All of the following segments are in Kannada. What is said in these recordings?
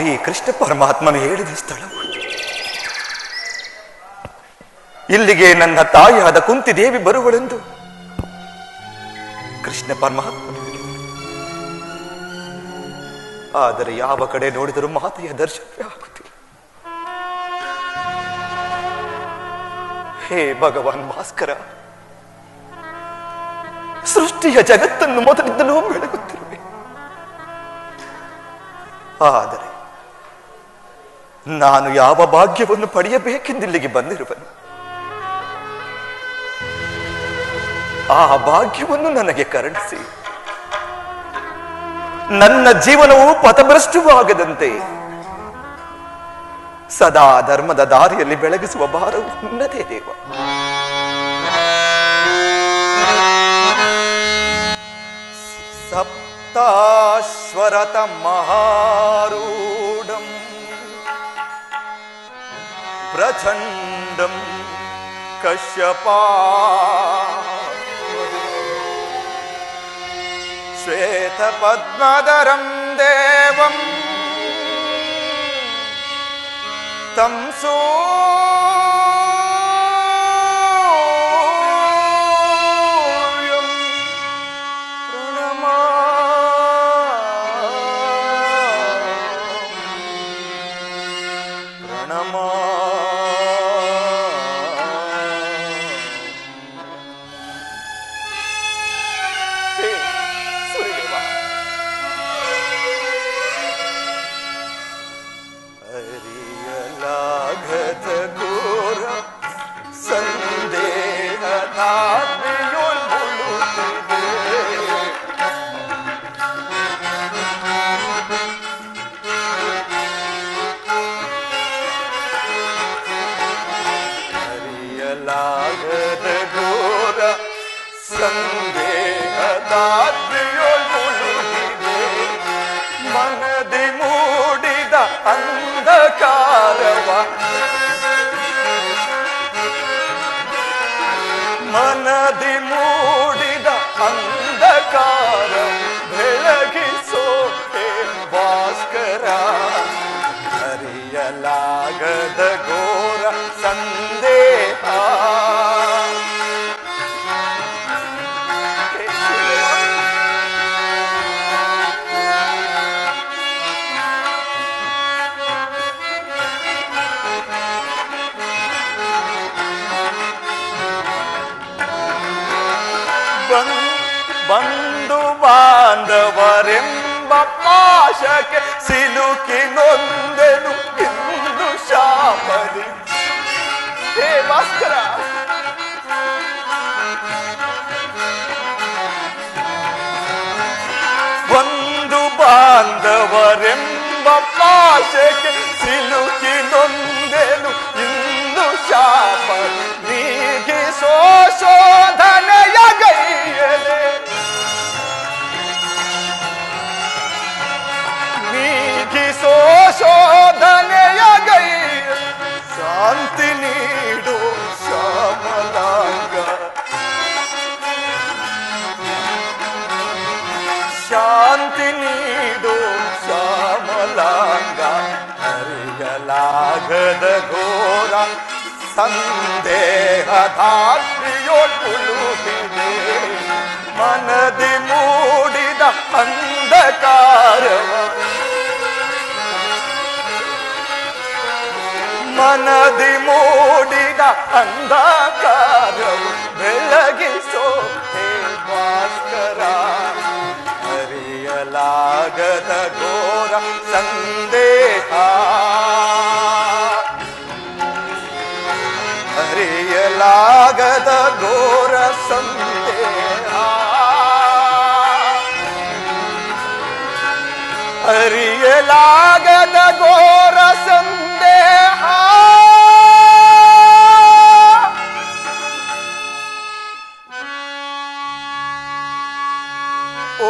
ಶ್ರೀ ಕೃಷ್ಣ ಪರಮಾತ್ಮನು ಹೇಳಿದ ಸ್ಥಳವು. ಇಲ್ಲಿಗೆ ನನ್ನ ತಾಯಿಯಾದ ಕುಂತಿದೇವಿ ಬರುವಳೆಂದು ಕೃಷ್ಣ ಪರಮಾತ್ಮನು ಹೇಳಿದರು. ಆದರೆ ಯಾವ ಕಡೆ ನೋಡಿದರೂ ಮಾತೆಯ ದರ್ಶನವೇ ಆಗುತ್ತಿಲ್ಲ. ಹೇ ಭಗವಾನ್ ಭಾಸ್ಕರ, ಸೃಷ್ಟಿಯ ಜಗತ್ತನ್ನು ಮೊದಲಿದ್ದಲೂ ಬೆಳಗುತ್ತಿರುವೆ. ಆದರೆ ನಾನು ಯಾವ ಭಾಗ್ಯವನ್ನು ಪಡೆಯಬೇಕೆಂದಿಲ್ಲಿಗೆ ಬಂದಿರುವನು. ಆ ಭಾಗ್ಯವನ್ನು ನನಗೆ ಕರುಣಿಸಿ ನನ್ನ ಜೀವನವು ಪಥಭ್ರಷ್ಟವಾಗದಂತೆ ಸದಾ ಧರ್ಮದ ದಾರಿಯಲ್ಲಿ ಬೆಳಗಿಸುವ ಭಾರವು ನಿನ್ನದೇ ದೇವ. ಸಪ್ತಾಶ್ವರತ ಮಹಾರೂಢಂ ಪ್ರಚಂಡಂ ಕಶ್ಯಪಾ ಶ್ವೇತ ಪದ್ಮಧರಂ ದೇವಂ ತಂ ಸೂರ್ಯಂ ಪ್ರಣಮಾ ಮನದಿ ಮೂಡಿದ ಅಂಧಕಾರವ ಮನದಿ ಮೂಡಿದ ಅಂಧಕಾರ ಬೆಳಗಿಸೋ ಹೇ ಭಾಸ್ಕರ. ಅರಿಯಲಾಗದ ಘೋರ ಸಂದೇಹ ಬಂಧು ಬಾಂಧವರೆಂಬ ಪಾಶಕ್ಕೆ ಸಿಲುಕಿ ನೊಂದೆನು ಇಂದು ಶಾಪದಿ. ಹೇ ಭಾಸ್ಕರ, ಬಂಧು ಬಾಂಧವರೆಂಬ ಪಾಶಕ್ಕೆ ಸಿಲುಕಿ ನೊಂದೆನು ಇಂದು ಶಾಪದಿ. ನೀಗಿಸೋ ಶೋಧನೆಯ ಗೈಯದೆ ನೀಗಿಸೋ ಶೋಧನೆಯ ಗೈ ಶಾಂತಿ ನೀಡು ಶ್ಯಾಮಲಾಂಗ. ಶಾಂತಿ ನೀಡು ಶ್ಯಾಮಲಾಂಗ. ಅರಿಯಲಾಗದ ಘೋರ ಸಂದೇಹದಾತ್ರಿಯೊಳುತ್ತಿದೆ. ಮನದಿ ಮೂಡಿದ ಅಂಧಕಾರವ ಮನದಿ ಮೂಡಿದ ಅಂಧಕಾರವು ಬೆಳಗಿಸೋ ಹೇ ಭಾಸ್ಕರ. ಅರಿಯಲಾಗದ ಘೋರ ಸಂದೇಹ ಅರಿಯಲಾಗದ ಘೋರ ಸಂದೇಹ ಅರಿಯಲಾಗದ ಘೋರ ಸಂದೇಹ.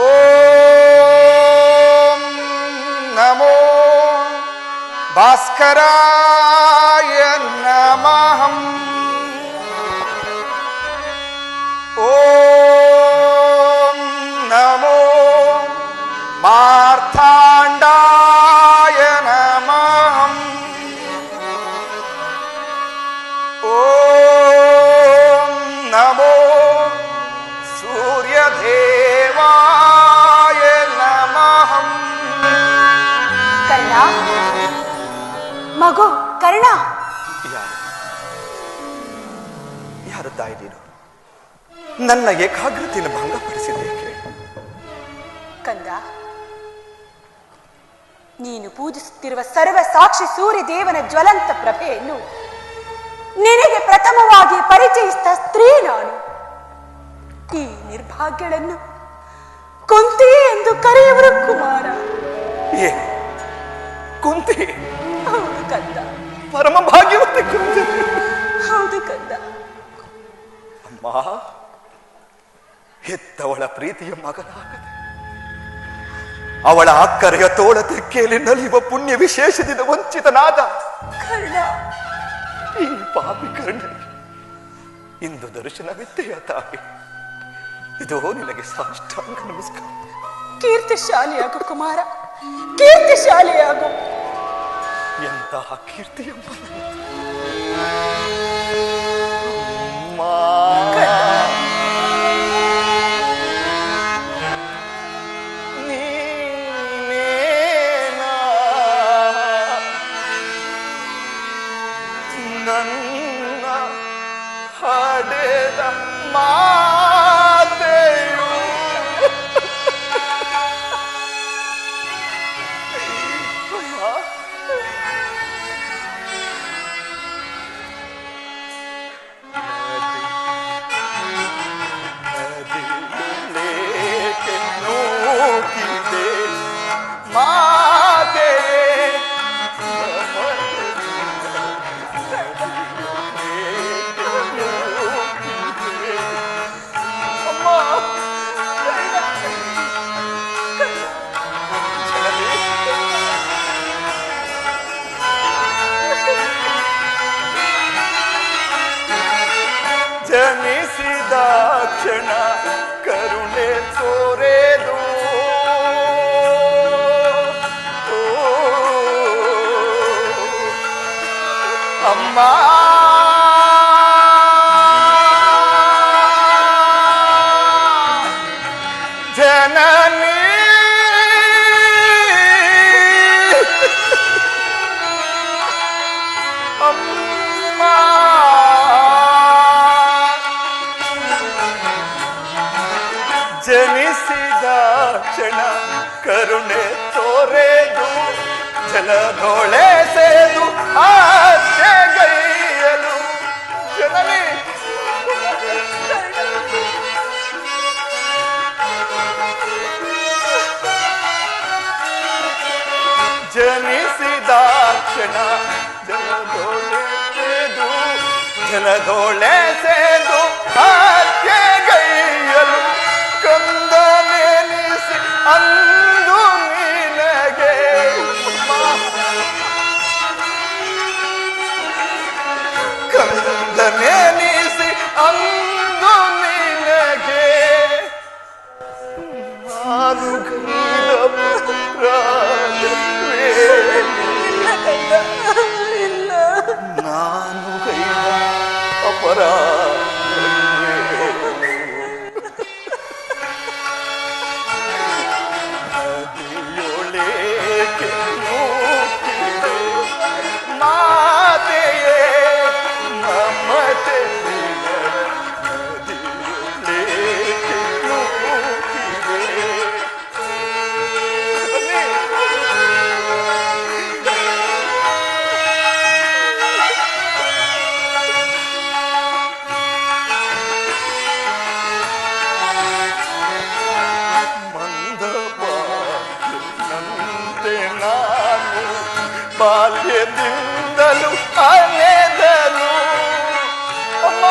ಓಂ ನಮೋ ಭಾಸ್ಕರಾಯ ನಮಃ. ಓಂ ನಮೋ ಮಾರ್ಥಾಂಡಾಯ ನಮಃ. ಎಂತಹ ತಾಯಿ ನೀನು ನನ್ನ ಏಕಾಗ್ರತೆಯನ್ನು ಭಂಗಪಡಿಸಿದ್ದೇಕೆ? ಕಂದ, ನೀನು ಪೂಜಿಸುತ್ತಿರುವ ಸರ್ವ ಸಾಕ್ಷಿ ಸೂರ್ಯ ದೇವನ ಜ್ವಲಂತ ಪ್ರಭೆಯನ್ನು ನಿನಗೆ ಪ್ರಥಮವಾಗಿ ಪರಿಚಯಿಸಿದ ಸ್ತ್ರೀ ನಾನು. ಈ ನಿರ್ಭಾಗ್ಯಳನ್ನು ಕುಂತಿ ಎಂದು ಕರೆಯುವರು ಕುಮಾರ. ಕುಂತಿ? ಹೌದು ಕಂದ. ಪರಮ ಭಾಗ್ಯವತಿ ಕುಂತಿ? ಹೌದು ಕಂದ. ಅಮ್ಮ, ಹೆತ್ತವಳ ಪ್ರೀತಿಯ ಮಗನಾಗದೆ ಅವಳ ಅಕ್ಕರೆಯ ತೋಳ ತೆಕ್ಕೆಯಲ್ಲಿ ನಲಿಯುವ ಪುಣ್ಯ ವಿಶೇಷದಿಂದ ವಂಚಿತನಾದ ಕರ್ಣ, ಈ ಪಾಪಿ ಕರ್ಣನಿಗೆ ಇಂದು ದರ್ಶನವಿದ್ದೆಯ ತಾಯಿ. ಇದು ನಿನಗೆ ಸಾಷ್ಟಾಂಗ ನಮಸ್ಕಾರ. ಕೀರ್ತಿಶಾಲಿಯಾಗು ಕುಮಾರ, ಕೀರ್ತಿಶಾಲಿಯಾಗು. ಎಂತಹ ಕೀರ್ತಿಯಮ್ಮ! ನನ್ನ ಹಡೆದ ಮಾತೆಯು ನೂಕಿದೆ ಮಾತೆಯೇ ಜನಿಸಿದ ಕ್ಷಣ ಕರುಣೆ ತೋರೆದು ಅಮ್ಮ ಜನನಿ ಅಮ್ಮ ಜನಿಸಿದ ಕ್ಷಣ ಕರುಣೆ ತೋರೆದು ಜಲದೊಳೆ ಸೇದು ಆಚೆಗೈಯಲು ಜನನಿ ಜನಿಸಿದ ಕ್ಷಣ ಜಲದೊಳೆ ಸೇದು ಆಚೆಗೈಯಲು ಕಂದನೆನಿಸಿ ಅಂದು ನಿನಗೆ ಕಂದನೆನಿಸಿ ಅಂದು ನಿನಗೆ ನಾನು ಗೈದ ನಾನು ಗೈದ ಅಪರಾಧ ಮಾತೆಯೇ ಮಮತೆ ಬಾಲ್ಯದಿಂದಲೂ ಅಲೆದನು ಅಮ್ಮ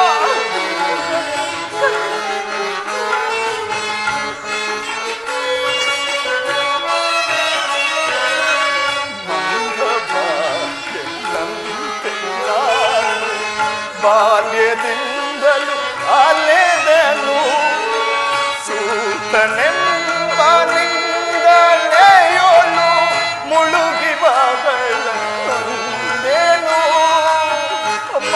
ಬಾಲ್ಯದಿಂದಲೂ ಅಲೆದನು ಸೂತನೆಂಬ ನಿಂದನೆಯೋನು ಮುಳುಗಿ ಬಾಗಳೇನು ಅಮ್ಮ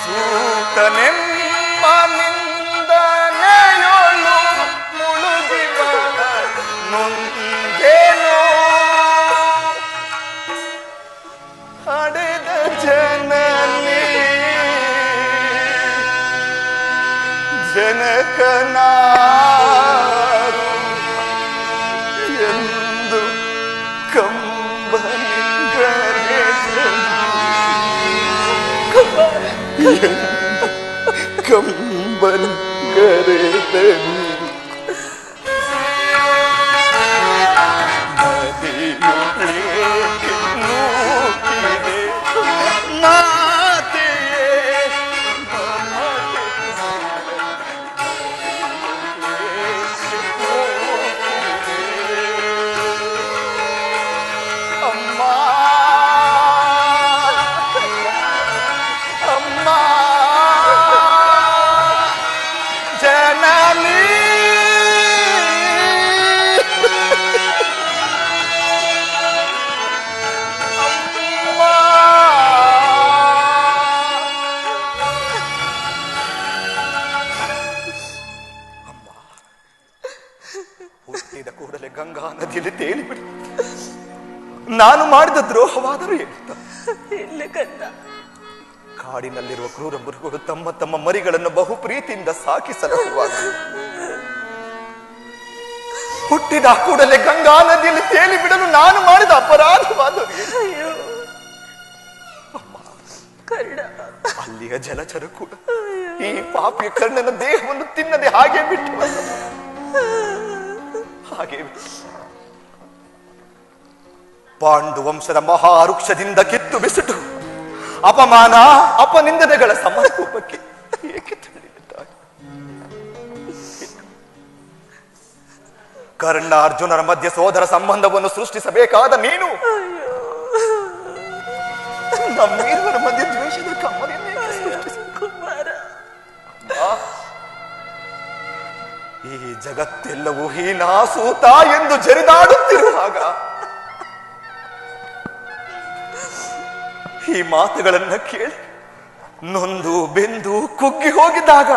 ಸೂತನೆಂಬ ನಿಂದನೆಯೋನು ಮುಳುಗಿ ಬಾಗ ನೊಂದೇನು ಕನಾರು ಎಂದು ಕಂಬನ್ ಕರೆದನು ಹುಟ್ಟಿದ ಕೂಡಲೇ ಗಂಗಾ ನದಿಯಲ್ಲಿ ತೇಲಿಬಿಡಿ. ನಾನು ಮಾಡಿದ ದ್ರೋಹವಾದರೂ ಇಲ್ಲ ಕಂದ. ಕಾಡಿನಲ್ಲಿರುವ ಕ್ರೂರ ಮೃಗಗಳು ತಮ್ಮ ತಮ್ಮ ಮರಿಗಳನ್ನು ಬಹು ಪ್ರೀತಿಯಿಂದ ಸಾಕಿ ಸಲಹುವಾಗ ಹುಟ್ಟಿದ ಕೂಡಲೇ ಗಂಗಾ ನದಿಯಲ್ಲಿ ತೇಲಿ ಬಿಡಲು ನಾನು ಮಾಡಿದ ಅಪರಾಧವಾದರೂ ಅಲ್ಲಿಯ ಜಲಚರ ಕೂಡ ಈ ಪಾಪಿಯ ಕರ್ಣನ ದೇಹವನ್ನು ತಿನ್ನದೆ ಹಾಗೆ ಬಿಟ್ಟು ಹಾಗೆ ಪಾಂಡು ವಂಶದ ಮಹಾವೃಕ್ಷದಿಂದ ಕಿತ್ತು ಬಿಸಿಟು ಅಪಮಾನ ಅಪನಿಂದನೆಗಳ ಸಮರ್ಪಕ್ಕೆ ಏಕೆ ತಳ್ಳಿಬಿಟ್ಟಾಗ ಕರ್ಣ ಅರ್ಜುನರ ಮಧ್ಯೆ ಸೋದರ ಸಂಬಂಧವನ್ನು ಸೃಷ್ಟಿಸಬೇಕಾದ ನೀನು ನಮ್ಮಿರುವರ ಮಧ್ಯೆ ದ್ವೇಷದ ಕಮ್ಮನೆಯನ್ನು ಈ ಜಗತ್ತೆಲ್ಲವೂ ಹೀನಾಸೂತ ಎಂದು ಜರಿದಾಡುತ್ತಿರುವಾಗ ಈ ಮಾತುಗಳನ್ನ ಕೇಳಿ ನೊಂದು ಬೆಂದು ಕುಗ್ಗಿ ಹೋಗಿದ್ದಾಗ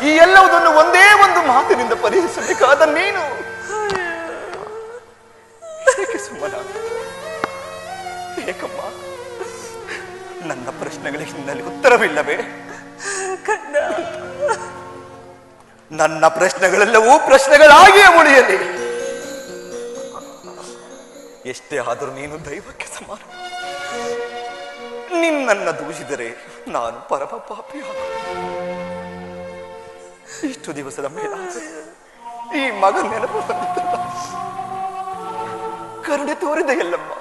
ಈ ಎಲ್ಲವುದನ್ನು ಒಂದೇ ಒಂದು ಮಾತಿನಿಂದ ಪರಿಹರಿಸಬೇಕಾದ ನೀನು ಏಕೆ ಸುಮ್ಮನ? ಏಕಮ್ಮ, ನನ್ನ ಪ್ರಶ್ನೆಗಳಿಗೆ ನಿನ್ನಲ್ಲಿ ಉತ್ತರವಿಲ್ಲವೇ? ನನ್ನ ಪ್ರಶ್ನೆಗಳೆಲ್ಲವೂ ಪ್ರಶ್ನೆಗಳಾಗಿಯೇ ಉಳಿಯಲಿ. ಎಷ್ಟೇ ಆದರೂ ನೀನು ದೈವಕ್ಕೆ ಸಮಾನ. ನಿನ್ನನ್ನ ದೂಷಿದರೆ ನಾನು ಪರಮ ಪಾಪಿಯಾದ. ಇಷ್ಟು ದಿವಸದ ಮೇಲೆ ಈ ಮಗ ನೆನಪು ಬಂದಿದ್ದಲ್ಲ, ಕರುಣೆ ತೋರಿದೆ ಎಲ್ಲಮ್ಮ.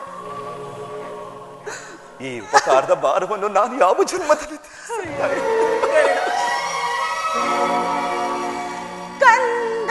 ಈ ಉಪಕಾರದ ಭಾರವನ್ನು ನಾನು ಯಾವ ಜನ್ಮದಲ್ಲಿ ಕಂದ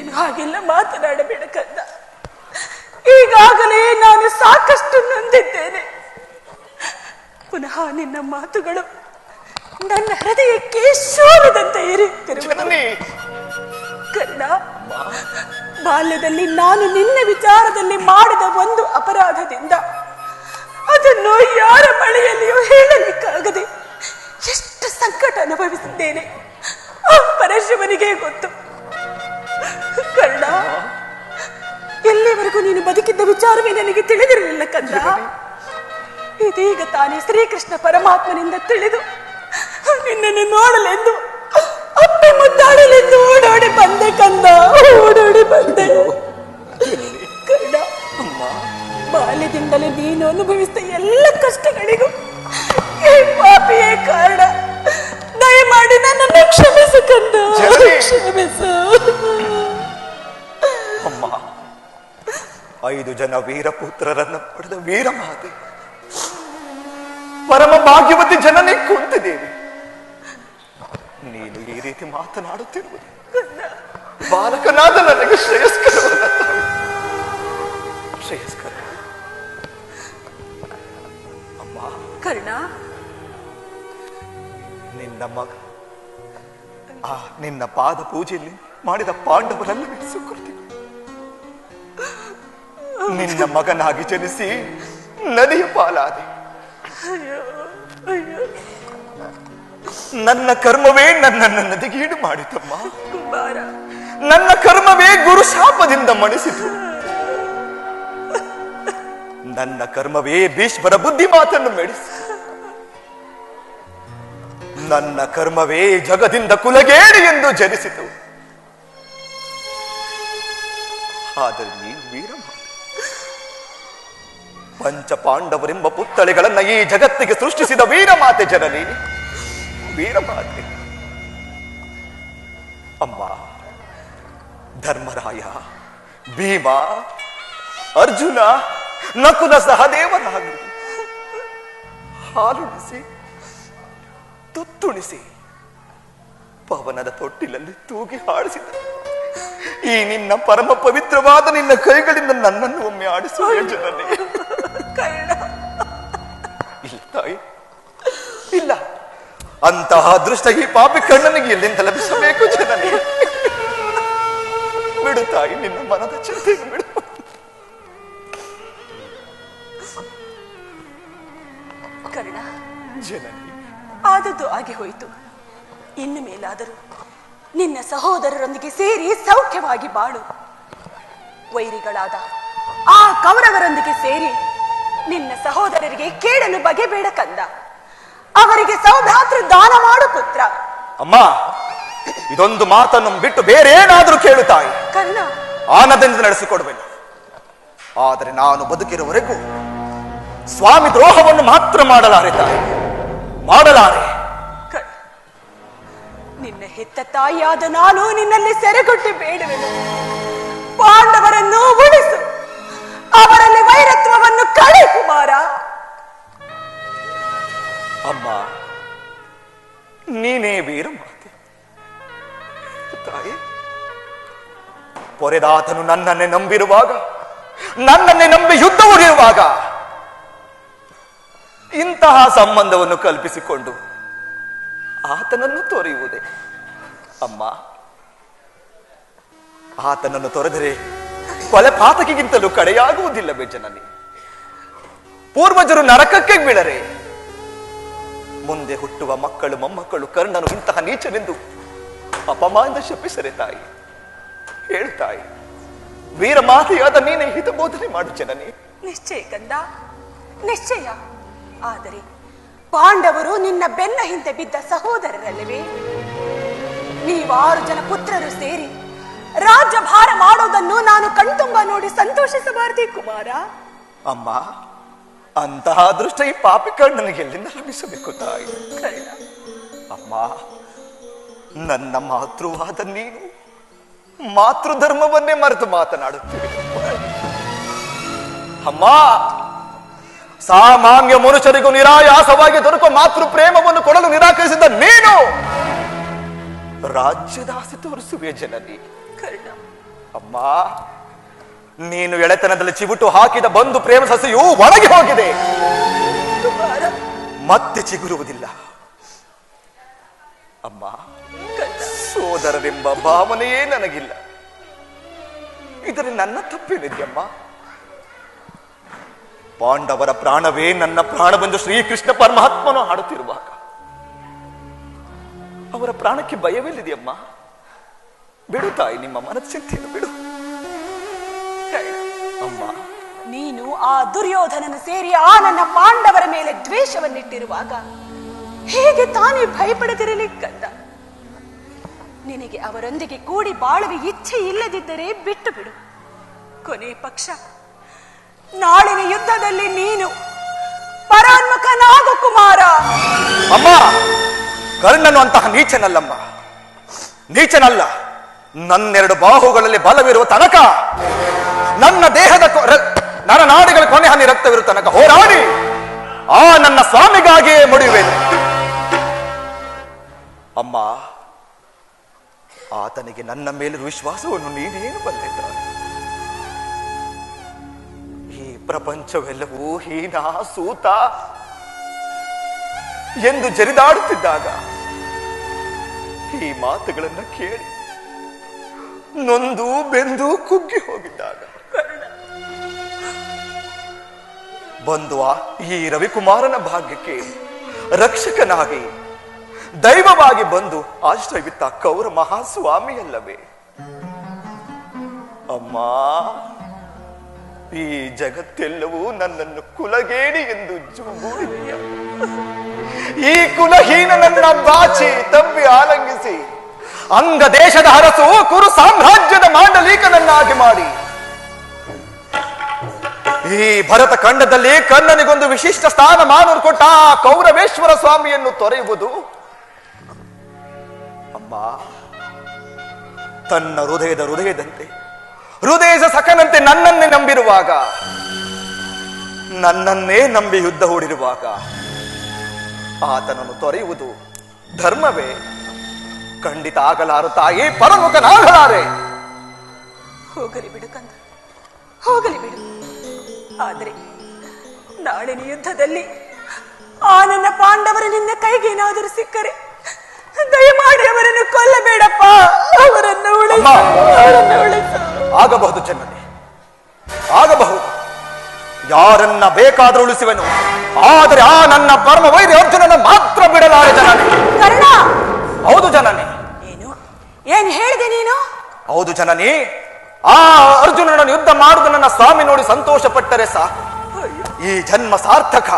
ನೀನು ಹಾಗೆಲ್ಲ ಮಾತನಾಡಬೇಡ ಕಂದ. ಈಗಾಗಲೇ ನಾನು ಸಾಕಷ್ಟು ನೊಂದಿದ್ದೇನೆ. ಪುನಃ ನಿನ್ನ ಮಾತುಗಳು ನನ್ನ ಹೃದಯಕ್ಕೆ ಶೂಲದಂತೆ ಏರುತ್ತಿರುವುದು. ಕರ್ಣ, ಬಾಲ್ಯದಲ್ಲಿ ನಾನು ನಿನ್ನ ವಿಚಾರದಲ್ಲಿ ಮಾಡಿದ ಒಂದು ಅಪರಾಧದಿಂದ ಅದನ್ನು ಯಾರ ಬಳಿಯಲ್ಲಿಯೂ ಹೇಳಲಿಕ್ಕಾಗದೆ ಎಷ್ಟು ಸಂಕಟ ಅನುಭವಿಸಿದ್ದೇನೆ ಆ ಪರಶಿವನಿಗೆ ಗೊತ್ತು. ಕರ್ಣ, ಎಲ್ಲಿವರೆಗೂ ನೀನು ಬದುಕಿದ್ದ ವಿಚಾರವೇ ನನಗೆ ತಿಳಿದಿರಲಿಲ್ಲ ಕಂದ. ಇದೀಗ ತಾನೇ ಶ್ರೀಕೃಷ್ಣ ಪರಮಾತ್ಮನಿಂದ ತಿಳಿದು ನಿನ್ನನ್ನು ನೋಡಲೆಂದು ಅಪ್ಪೆ ಮುದ್ದಾಡಲೆಂದು ಓಡೋಡಿ ಬಂದೆ ಕಂದ, ಓಡೋಡಿ ಬಂದೆ. ಕರ್ಣ, ಬಾಲ್ಯದಿಂದಲೇ ನೀನು ಅನುಭವಿಸಿದ ಎಲ್ಲ ಕಷ್ಟಗಳಿಗೂ ಈ ಪಾಪಿಯೇ ಕಾರಣ. ದಯಮಾಡಿ ನನ್ನನ್ನು ಕ್ಷಮಿಸು ಕಂದ, ಕ್ಷಮಿಸು. ಅಮ್ಮ, 5 ಜನ ವೀರಪುತ್ರರನ್ನು ಪಡೆದ ವೀರಮಾತೆ, ಪರಮ ಭಾಗ್ಯವತಿ ಜನನೇ ಕುಂತಿದ್ದೇವೆ. ನೀನು ಈ ರೀತಿ ಮಾತನಾಡುತ್ತಿರುವುದು ಬಾಲಕನಾದ ನನಗೆ ಶ್ರೇಯಸ್ಕರವಲ್ಲ. ಶ್ರೇಯಸ್ಕರ ಅಮ್ಮ. ಕರ್ಣ, ನಿನ್ನ ಮಗ ನಿನ್ನ ಪಾದ ಪೂಜೆಯಲ್ಲಿ ಮಾಡಿದ ಪಾಂಡವರಲ್ಲ ಸುಕೃತಿ. ನಿನ್ನ ಮಗನಾಗಿ ಜನಿಸಿ ನದಿಯ ಪಾಲಾದೆ. ನನ್ನ ಕರ್ಮವೇ ನನ್ನನ್ನು ನದಿಗೀಡು ಮಾಡಿತಮ್ಮ. ನನ್ನ ಕರ್ಮವೇ ಗುರು ಶಾಪದಿಂದ ಮಣಿಸಿತು. ನನ್ನ ಕರ್ಮವೇ ಭೀಷ್ಮರ ಬುದ್ಧಿ ಮಾತನ್ನು ಮೆಡಿಸಿ. ನನ್ನ ಕರ್ಮವೇ ಜಗದಿಂದ ಕುಲಗೇಡಿ ಎಂದು ಜನಿಸಿತು. ಆದರೆ ನೀನು ವೀರಮಾತೆ, ಪಂಚ ಪಾಂಡವರೆಂಬ ಪುತ್ಥಳಿಗಳನ್ನ ಈ ಜಗತ್ತಿಗೆ ಸೃಷ್ಟಿಸಿದ ವೀರಮಾತೆ ಜನನಿ, ವೀರಮಾತೆ. ಅಮ್ಮ, ಧರ್ಮರಾಯ, ಭೀಮ, ಅರ್ಜುನ, ನಕುಲ ಸಹದೇವರಾಗಲಿ ಹಾಲುಣಿಸಿ ತುತ್ತುಣಿಸಿ ಪವನದ ತೊಟ್ಟಿಲಲ್ಲಿ ತೂಗಿ ಹಾಡಿಸಿದ ಈ ನಿನ್ನ ಪರಮ ಪವಿತ್ರವಾದ ನಿನ್ನ ಕೈಗಳಿಂದ ನನ್ನನ್ನು ಒಮ್ಮೆ ಆಡಿಸುವ ಜನನಿ. ಇಲ್ಲ ತಾಯಿ, ಇಲ್ಲ. ಅಂತಹ ಅದೃಷ್ಟ ಈ ಪಾಪಿ ಕಣ್ಣನಿಗೆ ಎಲ್ಲಿಂದ ಲಭಿಸಬೇಕು ಜನನಿ? ಬಿಡು ತಾಯಿ, ನಿನ್ನ ಮನದ ಚಿಂತೆಯನ್ನು ಬಿಡು. ಕರ್ಣ, ಜನನಿ, ಆದದ್ದು ಆಗಿ ಹೋಯಿತು. ಇನ್ನು ಮೇಲಾದರೂ ನಿನ್ನ ಸಹೋದರರೊಂದಿಗೆ ಸೇರಿ ಸೌಖ್ಯವಾಗಿ ಬಾಳು. ವೈರಿಗಳಾದ ಆ ಕೌರವರೊಂದಿಗೆ ಸೇರಿ ನಿನ್ನ ಸಹೋದರರಿಗೆ ಕೇಳಲು ಬಗೆಬೇಡ ಕಂದ. ಅವರಿಗೆ ಸೌಭ್ರಾತೃ ದಾನ ಮಾಡು ಪುತ್ರ. ಅಮ್ಮ, ಇದೊಂದು ಮಾತನ್ನು ಬಿಟ್ಟು ಬೇರೆ ಏನಾದರೂ ಕೇಳು ತಾಯಿ. ಕರ್ಣ, ಆನಂದದಿಂದ ನಡೆಸಿಕೊಡುವೆನು. ಆದರೆ ನಾನು ಬದುಕಿರುವವರೆಗೂ ಸ್ವಾಮಿ ದ್ರೋಹವನ್ನು ಮಾತ್ರ ಮಾಡಲಾರೆ ತಾಯಿ, ಮಾಡಲಾರೆ. ನಿನ್ನ ಹೆತ್ತ ತಾಯಿಯಾದ ನಾನು ನಿನ್ನಲ್ಲಿ ಸೆರೆಗೊಟ್ಟಿ ಬೇಡುವೆನು. ಪಾಂಡವರನ್ನು ಉಳಿಸು, ಅವರಲ್ಲಿ ವೈರತ್ವವನ್ನು ಕಳೆ ಕುಮಾರ. ಅಮ್ಮ, ನೀನೇ ವೀರಮಾತೆ ತಾಯಿ. ಪೊರೆದಾತನು ನನ್ನನ್ನೇ ನಂಬಿರುವಾಗ, ನನ್ನನ್ನೇ ನಂಬಿ ಯುದ್ಧ ಉರಿಯುವಾಗ ಇಂತಹ ಸಂಬಂಧವನ್ನು ಕಲ್ಪಿಸಿಕೊಂಡು ಆತನನ್ನು ತೊರೆಯುವುದೇ? ಅಮ್ಮ, ಆತನನ್ನು ತೊರೆದರೆ ಕೊಲೆ ಪಾತಕಿಗಿಂತಲೂ ಕಡೆಯಾಗುವುದಿಲ್ಲವೇ ಜನನಿ? ಪೂರ್ವಜರು ನರಕಕ್ಕೆ ಬೀಳರೆ ಮುಂದೆ ಹುಟ್ಟುವ ಮಕ್ಕಳು ಮೊಮ್ಮಕ್ಕಳು ಕರ್ಣನು ಇಂತಹ ನೀಚನೆಂದು ಅಪಮಾನದ ಶಪಿಸರೆ ತಾಯಿ. ಹೇಳು ತಾಯಿ, ವೀರಮಾತೆಯಾದ ನೀನೇ ಹಿತಬೋಧನೆ ಮಾಡು ಜನನಿ. ನಿಶ್ಚಯ ಕಂದ, ನಿಶ್ಚಯ. ಆದರೆ ಪಾಂಡವರು ನಿನ್ನ ಬೆನ್ನ ಹಿಂದೆ ಬಿದ್ದ ಸಹೋದರರಲ್ಲವೇ? ನೀವು 6 ಜನ ಪುತ್ರರು ಸೇರಿ ರಾಜ್ಯಭಾರ ಮಾಡೋದನ್ನು ನಾನು ಕಣ್ತುಂಬ ನೋಡಿ ಸಂತೋಷಿಸಬಾರದೆ ಕುಮಾರ? ಅಮ್ಮ, ಅಂತಹ ಅದೃಷ್ಟ ಈ ಪಾಪಿ ಕಣ್ಣನಿಗೆ ಎಲ್ಲಿಂದ ಲಭಿಸಬೇಕು ತಾಯಿ? ಅಮ್ಮ, ನನ್ನ ಮಾತೃವಾದ ನೀನು ಮಾತೃಧರ್ಮವನ್ನೇ ಮರೆತು ಮಾತನಾಡುತ್ತೀವಿ. ಅಮ್ಮ, ಸಾಮಾನ್ಯ ಮನುಷ್ಯರಿಗೂ ನಿರಾಯಾಸವಾಗಿ ದೊರಕುವ ಮಾತೃ ಪ್ರೇಮವನ್ನು ಕೊಡಲು ನಿರಾಕರಿಸಿದ ನೀನು ರಾಜ್ಯದ ಆಸೆ ತೋರಿಸುವೆ ಜನನಿ. ಅಮ್ಮ, ನೀನು ಎಳೆತನದಲ್ಲಿ ಚಿವುಟು ಹಾಕಿದ ಬಂಧು ಪ್ರೇಮ ಸಸಿಯು ಒಣಗಿ ಹೋಗಿದೆ, ಮತ್ತೆ ಚಿಗುರುವುದಿಲ್ಲ. ಅಮ್ಮ, ಸೋದರರೆಂಬ ಭಾವನೆಯೇ ನನಗಿಲ್ಲ. ಇದರಲ್ಲಿ ನನ್ನ ತಪ್ಪೇನಿದೆಯಮ್ಮ? ಪಾಂಡವರ ಪ್ರಾಣವೇ ನನ್ನ ಪ್ರಾಣವೆಂದು ಶ್ರೀಕೃಷ್ಣ ಪರಮಾತ್ಮನು ಹಾಡುತ್ತಿರುವಾಗ ಅವರ ಪ್ರಾಣಕ್ಕೆ ಭಯವಿಲ್ಲಿದೆಯಮ್ಮ? ಬಿಡು ತಾಯಿ, ನಿಮ್ಮ ಮನಸ್ಸಿಂತೆಯನ್ನು ಬಿಡು. ಅಮ್ಮ, ನೀನು ಆ ದುರ್ಯೋಧನನ ಸೇರಿ ಆ ನನ್ನ ಪಾಂಡವರ ಮೇಲೆ ದ್ವೇಷವನ್ನಿಟ್ಟಿರುವಾಗ ಹೇಗೆ ತಾನೇ ಭಯಪಡದಿರಲಿ ಕಂದ? ನಿನಗೆ ಅವರೊಂದಿಗೆ ಕೂಡಿ ಬಾಳುವ ಇಚ್ಛೆ ಇಲ್ಲದಿದ್ದರೆ ಬಿಟ್ಟು ಬಿಡು. ಕೊನೆ ಪಕ್ಷ ನಾಳಿನ ಯುದ್ಧದಲ್ಲಿ ನೀನು ಪರಾನ್ಮುಖನಾಗು ಕುಮಾರ. ಅಮ್ಮ, ಕರ್ಣನು ಅಂತಹ ನೀಚನಲ್ಲಮ್ಮ, ನೀಚನಲ್ಲ. ನನ್ನೆರಡು ಬಾಹುಗಳಲ್ಲಿ ಬಲವಿರುವ ತನಕ, ನನ್ನ ದೇಹದ ನರನಾಡಿಗಳ ಕೊನೆ ಹನಿ ರಕ್ತವಿರುವ ತನಕ ಹೋರಾಡಿ ಆ ನನ್ನ ಸ್ವಾಮಿಗಾಗಿಯೇ ಮುಡಿಯುವೆನು. ಅಮ್ಮ, ಆತನಿಗೆ ನನ್ನ ಮೇಲಿರುವ ವಿಶ್ವಾಸವನ್ನು ನೀನೇನು ಬಂದಿದ್ದ? ಈ ಪ್ರಪಂಚವೆಲ್ಲವೂ ಹೀನ ಸೂತ ಎಂದು ಜರಿದಾಡುತ್ತಿದ್ದಾಗ ಈ ಮಾತುಗಳನ್ನು ಕೇಳಿ ನೊಂದು ಬೆಂದು ಕುಗ್ಗಿ ಹೋಗಿದ್ದಾಗ ಬಂದುವ ಈ ರವಿಕುಮಾರನ ಭಾಗ್ಯಕ್ಕೆ ರಕ್ಷಕನಾಗಿ ದೈವವಾಗಿ ಬಂದು ಆಶ್ರಯವಿತ್ತ ಕೌರ ಮಹಾಸ್ವಾಮಿಯಲ್ಲವೇ? ಅಮ್ಮ, ಈ ಜಗತ್ತೆಲ್ಲವೂ ನನ್ನನ್ನು ಕುಲಗೇಡಿ ಎಂದು ಜೂಗೂಡಿದೆಯ. ಈ ಕುಲಹೀನ ನನ್ನ ಬಾಚಿ ತಬ್ಬಿ ಆಲಂಗಿಸಿ ಅಂಗ ದೇಶದ ಹರಸು ಕುರು ಸಾಮ್ರಾಜ್ಯದ ಮಾಂಡಲೀಕನನ್ನಾಗಿ ಮಾಡಿ ಈ ಭರತ ಖಂಡದಲ್ಲಿ ಕನ್ನನಿಗೊಂದು ವಿಶಿಷ್ಟ ಸ್ಥಾನಮಾನ ಕೊಟ್ಟ ಕೌರವೇಶ್ವರ ಸ್ವಾಮಿಯನ್ನು ತೊರೆಯುವುದು ಅಮ್ಮ ತನ್ನ ಹೃದಯದಂತೆ ಹೃದಯದ ಸಖನಂತೆ ನನ್ನನ್ನೇ ನಂಬಿರುವಾಗ, ನನ್ನನ್ನೇ ನಂಬಿ ಯುದ್ಧ ಹೂಡಿರುವಾಗ ಆತನನ್ನು ತೊರೆಯುವುದು ಧರ್ಮವೇ? ಖಂಡಿತ ಆಗಲಾರು ತಾಯಿ, ಪರಮುಖನಾಗಲಾರೆ. ಹೋಗಲಿ ಬಿಡು ಕಂದ, ಹೋಗಲಿ ಬಿಡು. ಆದರೆ ನಾಳಿನ ಯುದ್ಧದಲ್ಲಿ ಆ ನನ್ನ ಪಾಂಡವರು ನಿನ್ನ ಕೈಗೇನಾದರೂ ಸಿಕ್ಕರೆ ದಯಮಾಡಿ ಅವರನ್ನು ಕೊಲ್ಲಬೇಡಪ್ಪ, ಅವರನ್ನು ಉಳಿಸು. ಆಗಬಹುದು ಜನನಿ, ಆಗಬಹುದು. ಯಾರನ್ನ ಬೇಕಾದ್ರೂ ಉಳಿಸುವೆನು, ಆದರೆ ಆ ನನ್ನ ಪರಮ ವೈರಿ ಅರ್ಜುನನ ಮಾತ್ರ ಬಿಡಲಾರೆ ಜನನಿ. ಕರ್ಣ, ಹೌದು ಜನನಿ. ಏನ್ ಹೇಳಿದೆ ನೀನು? ಹೌದು ಜನನಿ, ಆ ಅರ್ಜುನನನ್ನು ಯುದ್ಧ ಮಾಡುವುದು ನನ್ನ ಸ್ವಾಮಿ ನೋಡಿ ಸಂತೋಷ ಪಟ್ಟರೆ ಸಾಕು, ಈ ಜನ್ಮ ಸಾರ್ಥಕ.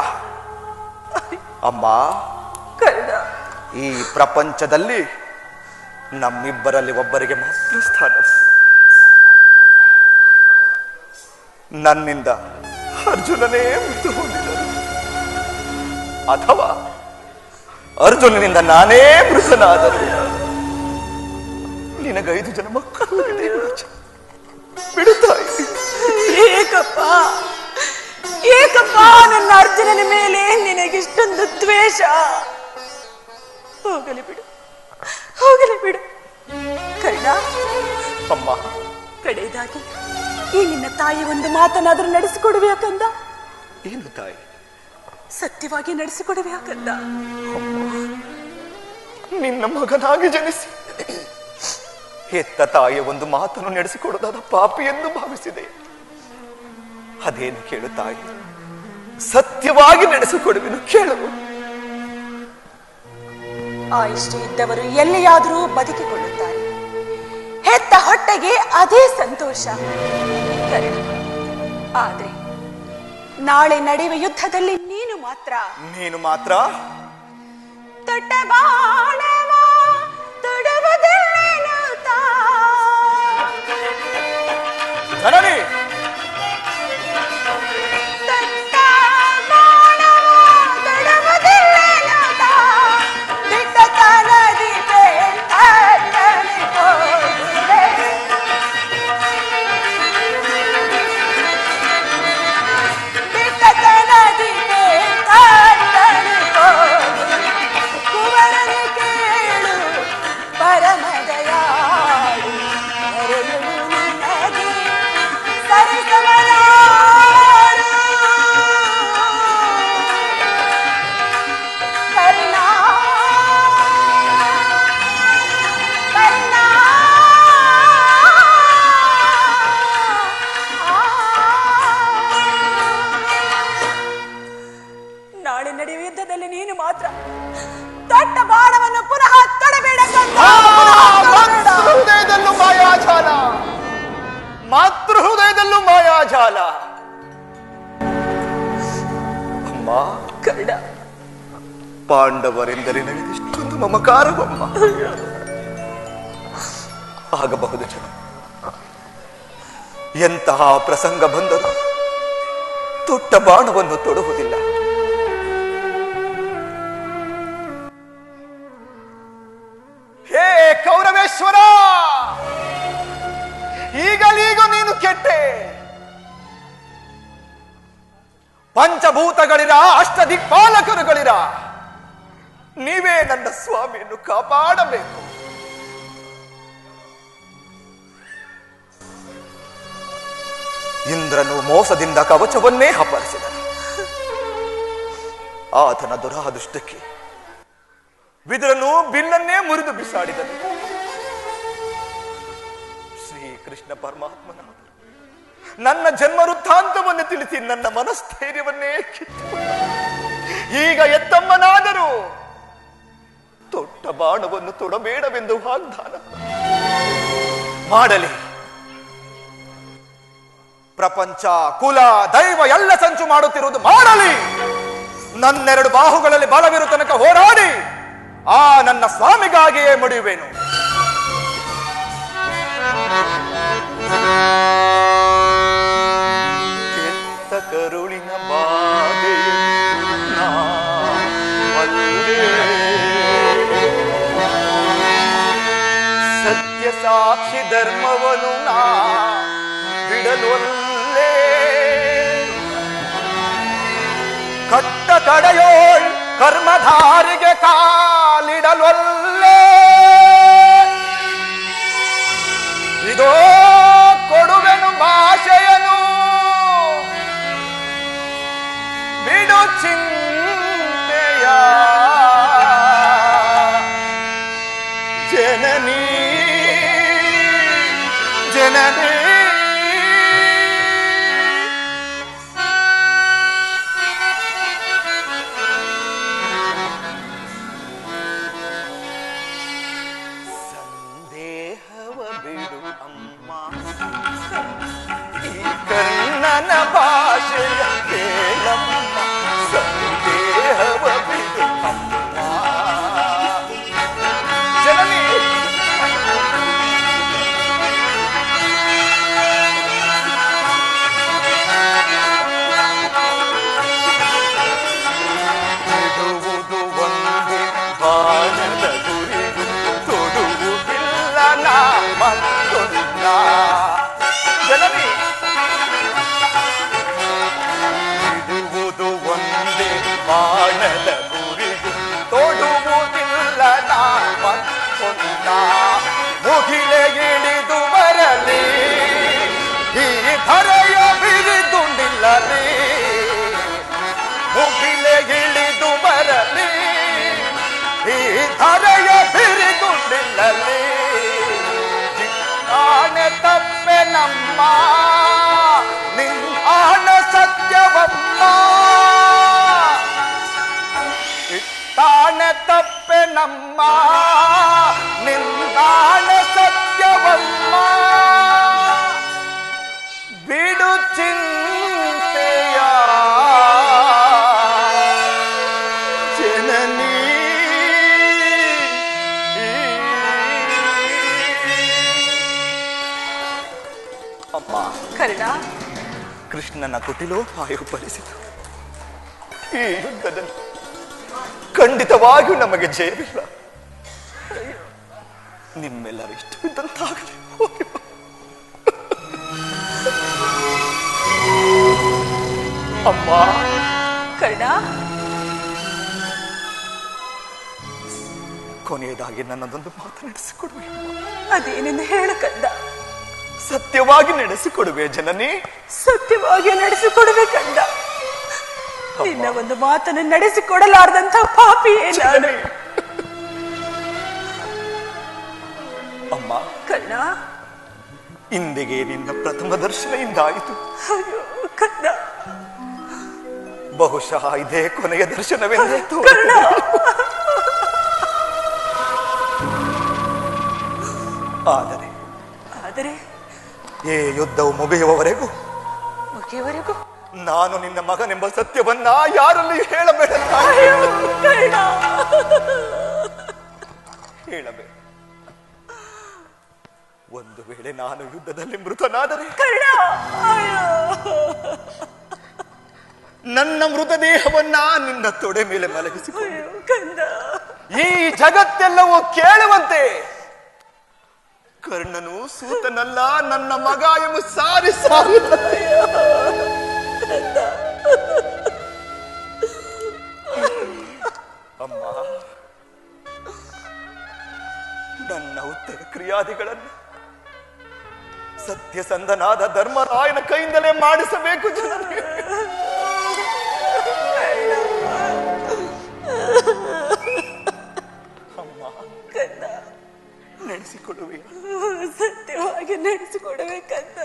ಅಮ್ಮ, ಈ ಪ್ರಪಂಚದಲ್ಲಿ ನಮ್ಮಿಬ್ಬರಲ್ಲಿ ಒಬ್ಬರಿಗೆ ಮಾತ್ರ ಸ್ಥಾನ. ನನ್ನಿಂದ ಅರ್ಜುನನೇ ಮೃತ ಹೊಂದಿದರು, ಅಥವಾ ಅರ್ಜುನನಿಂದ ನಾನೇ ಮೃತನಾದರು. ನಿನಗೈದು ಜನ ಮಕ್ಕಳು ಬಿಡುತ್ತಾಯಿ. ಏಕಪ್ಪ ನನ್ನ ಅರ್ಜುನನ ಮೇಲೆ ನಿನಗಿಷ್ಟೊಂದು ದ್ವೇಷ? ಹೋಗಲಿ ಬಿಡು, ಹೋಗಲಿ ಬಿಡು ಕರ್ಣ. ಅಮ್ಮ, ಕಡೆಯದಾಗಿ ಈ ನಿನ್ನ ತಾಯಿ ಒಂದು ಮಾತನಾದರೂ ನಡೆಸಿಕೊಡುವೆಯಾ ಕಂದ? ಏನು ತಾಯಿ? ಸತ್ಯವಾಗಿ ನಡೆಸಿಕೊಡುವೆಯಾ ಕಂದ? ನಿನ್ನ ಮಗನಾಗಿ ಜನಿಸಿ ಹೆತ್ತ ತಾಯಿಯ ಒಂದು ಮಾತನ್ನು ನಡೆಸಿಕೊಡೋದಾದ ಪಾಪಿ ಎಂದು ಭಾವಿಸಿದೆ. ಅದೇನು ಕೇಳು ತಾಯಿ, ಸತ್ಯವಾಗಿ ನಡೆಸಿಕೊಡುವೆನು, ಕೇಳು. ಆಯುಷ್ಯ ಇದ್ದವರು ಎಲ್ಲಿಯಾದರೂ ಬದುಕಿಕೊಳ್ಳುತ್ತಾರೆ, ಹೆತ್ತ ಹೊಟ್ಟೆಗೆ ಅದೇ ಸಂತೋಷ. ಆದ್ರೆ ನಾಳೆ ನಡೆಯುವ ಯುದ್ಧದಲ್ಲಿ ನೀನು ಮಾತ್ರ ತೊಟ್ಟ ಬಾಣವ ತೊಡುವುದಿಲ್ಲೇನು ಜನನಿ. ಮಾಯಾಜಾಲ. ಅಮ್ಮ, ಕರ್ಣ, ಪಾಂಡವರೆಂದರೆ ನನಗಿಷ್ಟೊಂದು ಮಮಕಾರವಮ್ಮ. ಆಗಬಹುದು ಜನ, ಎಂತಹ ಪ್ರಸಂಗ ಬಂದರೂ ತೊಟ್ಟ ಬಾಣವನ್ನು ತೊಡುವುದಿಲ್ಲ. ಹೇ ಕೌರವೇಶ್ವರ, ಈಗಲೀಗ ನೀನು ಕೆಟ್ಟೆ. ಪಂಚಭೂತಗಳಿರ, ಅಷ್ಟದಿಕ್ಪಾಲಕರುಗಳಿರ, ನೀವೇ ನನ್ನ ಸ್ವಾಮಿಯನ್ನು ಕಾಪಾಡಬೇಕು. ಇಂದ್ರನು ಮೋಸದಿಂದ ಕವಚವನ್ನೇ ಅಪಹರಿಸಿದನು. ಆತನ ದುರಾದೃಷ್ಟಕ್ಕೆ ವಿದುರನು ಬಿಲ್ಲನ್ನೇ ಮುರಿದು ಬಿಸಾಡಿದನು. ಶ್ರೀಕೃಷ್ಣ ಪರಮಾತ್ಮನಾದರು ನನ್ನ ಜನ್ಮ ವೃತ್ತಾಂತವನ್ನು ತಿಳಿಸಿ ನನ್ನ ಮನಸ್ಥೈರ್ಯವನ್ನೇ ಕಿತ್ತು. ಈಗ ಎತ್ತಮ್ಮನಾದರೂ ತೊಟ್ಟ ಬಾಣವನ್ನು ತೊಡಬೇಡವೆಂದು ವಾಗ್ದಾನ ಮಾಡಲಿ. ಪ್ರಪಂಚ, ಕುಲ, ದೈವ ಎಲ್ಲ ಸಂಚು ಮಾಡುತ್ತಿರುವುದು ಮಾಡಲಿ. ನನ್ನೆರಡು ಬಾಹುಗಳಲ್ಲಿ ಬಲವಿರು ತನಕ ಹೋರಾಡಿ ಆ ನನ್ನ ಸ್ವಾಮಿಗಾಗಿಯೇ ಮುಡಿಯುವೆನು. ಕೆತ್ತ ಕರುಳಿನ ಬಾಧೆಯನ್ನು ಸತ್ಯ ಸಾಕ್ಷಿ ಧರ್ಮವನು ನಾ ಬಿಡಲೊಲ್ಲೇ. ಕಟ್ಟ ಕಡೆಯೋಳ್ ಕರ್ಮಧಾರಿಗೆ ಕಾಲಿಡಲೊಲ್ಲೇ. ಇದೋ ಕೊಡುವೆನು ಭಾಷೆಯನು, ಬಿಡು ಚಿಂತೆಯ ಜನನೀ ಜನನೀ. ಕರ್ಣನ ಭಾಷೆಯ ಕೇಳಮ್ಮ, ಸಂದೇಹವ ಬಿಡು ಅಮ್ಮ. ಜನನಿ ಬಿಡುವುದು ಒಂದೇ ಬಾಣದ ಗುರಿಯು, ತೊಡುವುದಿಲ್ಲ ನಾ ಮತ್ತೊಂದ. ಜನನಿ ಬಿಡುವುದು ಒಂದೇ ಬಾಣದ ಗುರಿಯು, ತೊಡುವುದಿಲ್ಲ ನಾ ಮತ್ತೊಂದ. ಮುಗಿಲೆ ಇಳಿದು ಬರಲಿ, ಈ ಧರೆಯ ಬಿರಿದುಂಡಿಲ್ಲಲಿ. ಮುಗಿಲೆ ಇಳಿದು ಬರಲಿ, ಈ ಧರೆಯ ಬಿರಿದುಂಡಿಲ್ಲಲಿ. ಆಣೆ ತಪ್ಪೆ ನಮ್ಮ, ನಿನ್ನಾಣ ಸತ್ಯವಮ್ಮ. ಇಟ್ಟಾಣೆ ತಪ್ಪೆ ನಮ್ಮ, ನಿನ್ನಾಣ ಸತ್ಯವಮ್ಮ. ಬಿಡು ಚಿಂತೆಯ ಜನನೀ. ಅಮ್ಮ, ಕರ್ಣ, ಕೃಷ್ಣನ ಕುಟಿಲೋಪಾಯು ಫಲಿಸಿತು. ಈ ಯುದ್ಧದಲ್ಲಿ ಖಂಡಿತವಾಗಿಯೂ ನಮಗೆ ಜಯವಿಲ್ಲ. ನಿಮ್ಮೆಲ್ಲರ ಇಷ್ಟವಿದ್ದಂತಾಗಲಿ. ಅಮ್ಮ, ಕರ್ಣ, ಕೊನೆಯದಾಗಿ ನನ್ನದೊಂದು ಮಾತು ನಡೆಸಿಕೊಡುವೆ. ಅದೇನೆಂದು ಹೇಳು ಕಂದ. ಸತ್ಯವಾಗಿ ನಡೆಸಿಕೊಡುವೆ ಜನನಿ. ಸತ್ಯವಾಗಿ ನಡೆಸಿಕೊಡುವೆ ಕಂದ. ನಿನ್ನ ಒಂದು ಮಾತನ್ನು ನಡೆಸಿಕೊಡಲಾರ್ದಂತ ಪಾಪಿಯೇ ನಾನು. ಅಮ್ಮ, ಕರ್ಣ, ಇಂದಿಗೆ ನಿನ್ನ ಪ್ರಥಮ ದರ್ಶನ ಇಂದಾಯಿತು. ಅಯ್ಯೋ ಕಂದ, ಬಹುಶಃ ಇದೇ ಕೊನೆಯ ದರ್ಶನವೆಂದೇ ಕರ್ಣ. ಆದರೆ ಆದರೆ ಈ ಯುದ್ಧವು ಮುಗಿಯುವವರೆಗೂ ಮುಗಿಯವರೆಗೂ ನಾನು ನಿನ್ನ ಮಗನೆಂಬ ಸತ್ಯವನ್ನ ಯಾರಲ್ಲಿ ಹೇಳಬೇಡ ಹೇಳಬೇಡ. ಒಂದು ವೇಳೆ ನಾನು ಯುದ್ಧದಲ್ಲಿ ಮೃತನಾದರೆ ನನ್ನ ಮೃತದೇಹವನ್ನ ನಿನ್ನ ತೊಡೆ ಮೇಲೆ ಮಲಗಿಸಿಕೊಂಡು ಈ ಜಗತ್ತೆಲ್ಲವೂ ಕೇಳುವಂತೆ ಕರ್ಣನು ಸೂತನಲ್ಲ ನನ್ನ ಮಗ ಎಂಬ ಸಾರಿ ಸಾರಿ ಅಮ್ಮ, ನನ್ನ ಉತ್ತರ ಕ್ರಿಯಾದಿಗಳನ್ನು ಸತ್ಯಸಂಧನಾದ ಧರ್ಮರಾಯನ ಕೈಯಿಂದಲೇ ಮಾಡಿಸಬೇಕು ಜನರಿಗೆ. ಅಮ್ಮ, ನಡೆಸಿಕೊಡುವೆ, ಸತ್ಯವಾಗಿ ನಡೆಸಿಕೊಡಬೇಕಂತ.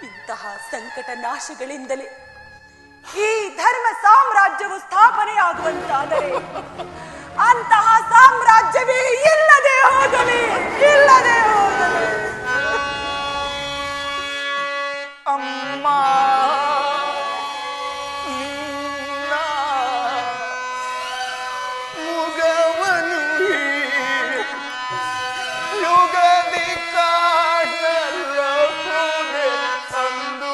ಇಂತಹ ಸಂಕಟ ನಾಶಗಳಿಂದಲೇ ಈ ಧರ್ಮ ಸಾಮ್ರಾಜ್ಯವು ಸ್ಥಾಪನೆಯಾಗುವಂತಾದರೆ ಅಂತಹ ಸಾಮ್ರಾಜ್ಯವೇ ಇಲ್ಲದೆ ಹೋಗಲಿ, ಇಲ್ಲದೆ ಹೋಗಲಿ. ಅಮ್ಮ, ನಿನ್ನ ಮುಗವನು ಯುಗದಿ ಕಾಣಲಹುದೆ ಅಂದು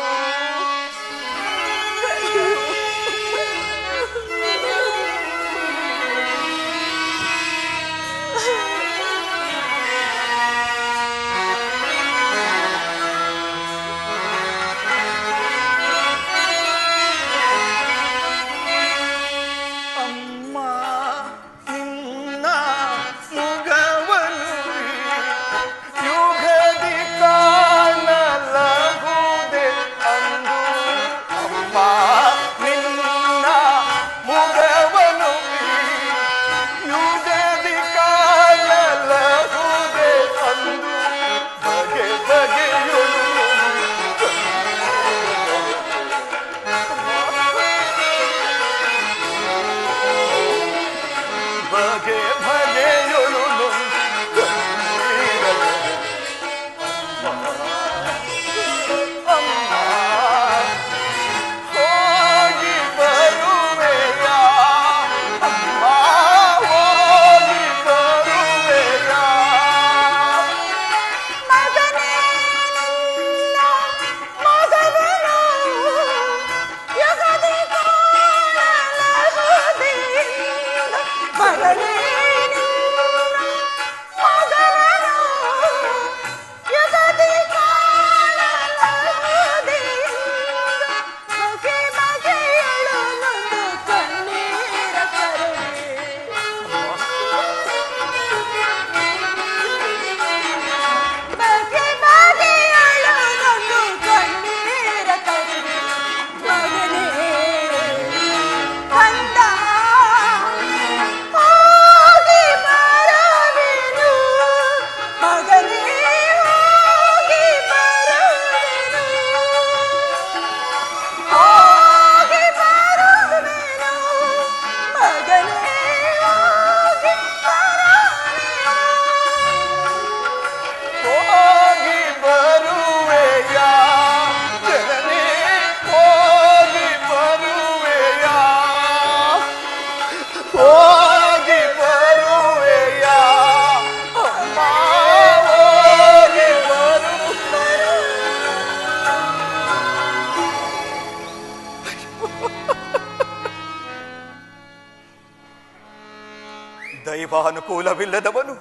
ದೈವಾನುಕೂಲವಿಲ್ಲದವನು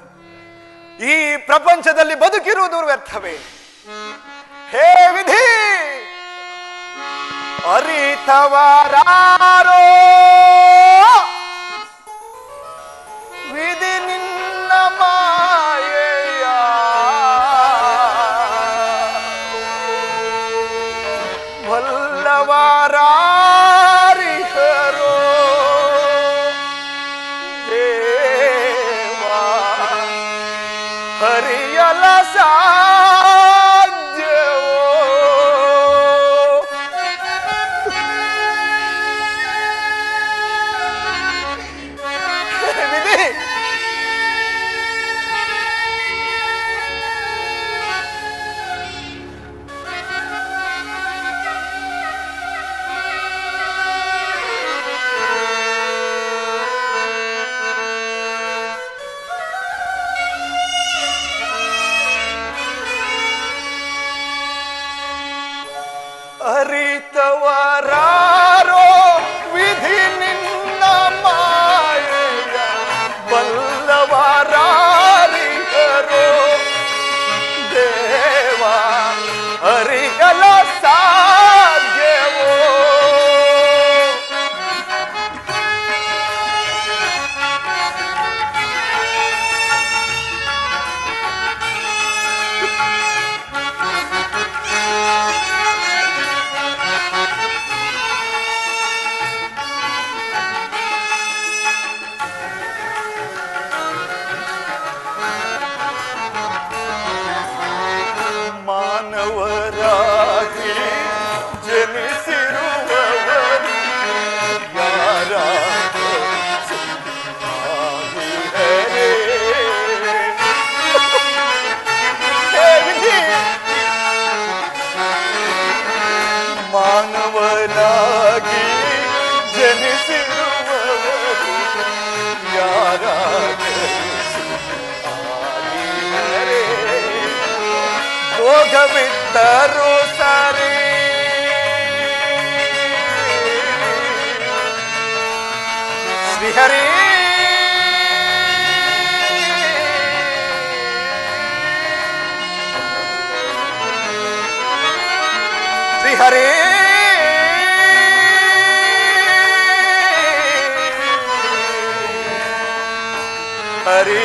ಈ ಪ್ರಪಂಚದಲ್ಲಿ ಬದುಕಿರುವುದು ವ್ಯರ್ಥವೇ. ಹೇ ವಿಧಿ, ಅರಿತವರಾರೋ ವಿಧಿ ನಿನ್ನ ಮಾಯೆಯ ವಲ್ಲವರಾರಿಹರೋ ದೇವಾ ಹರಿಯಲ ಸಾಧ್ಯವೋ. ವಿಧಿ, ಭಾಗ್ಯವಿದ್ದರೂ ಸರಿ ಶ್ರೀಹರಿ ಶ್ರೀಹರಿ ಹರಿ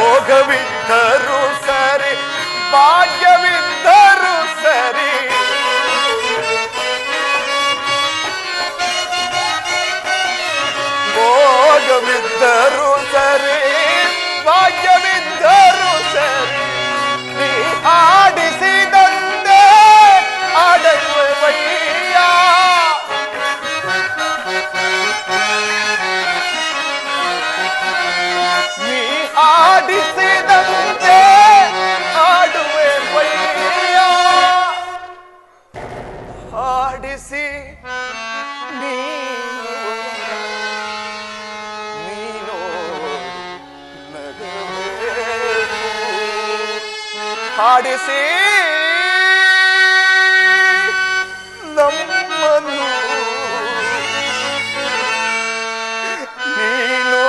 ಭೋಗವಿದ್ದರೂ ಸರಿ ಭಾಗ್ಯವಿದ್ದರೂ ಸರಿ ಭೋಗವಿದ್ದರೂ ಸರಿ ಭಾಗ್ಯವಿದ್ದರೂ ಸರಿ ನೀ ಆಡಿಸಿದಂತೆ ಆಡುವಯ್ಯ ನೀ ಆಡಿಸಿದಂತೆ ಆಡುವಯ್ಯ ಆಡಿಸಿ ನೀನು ಹಾಡಿಸಿ ನಮ್ಮನ್ನು ನೀನು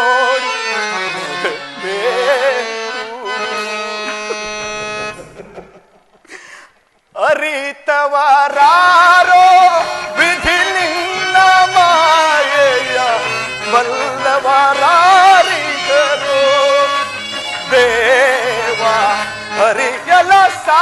ಅರಿತವರಾರೋ ವಿಧಿ ನಿನ್ನ ಮಾಯೆಯ ಬಲ್ಲವರಾರಿಗರು ದೇವ ಹರಿಯಲ ಸಾ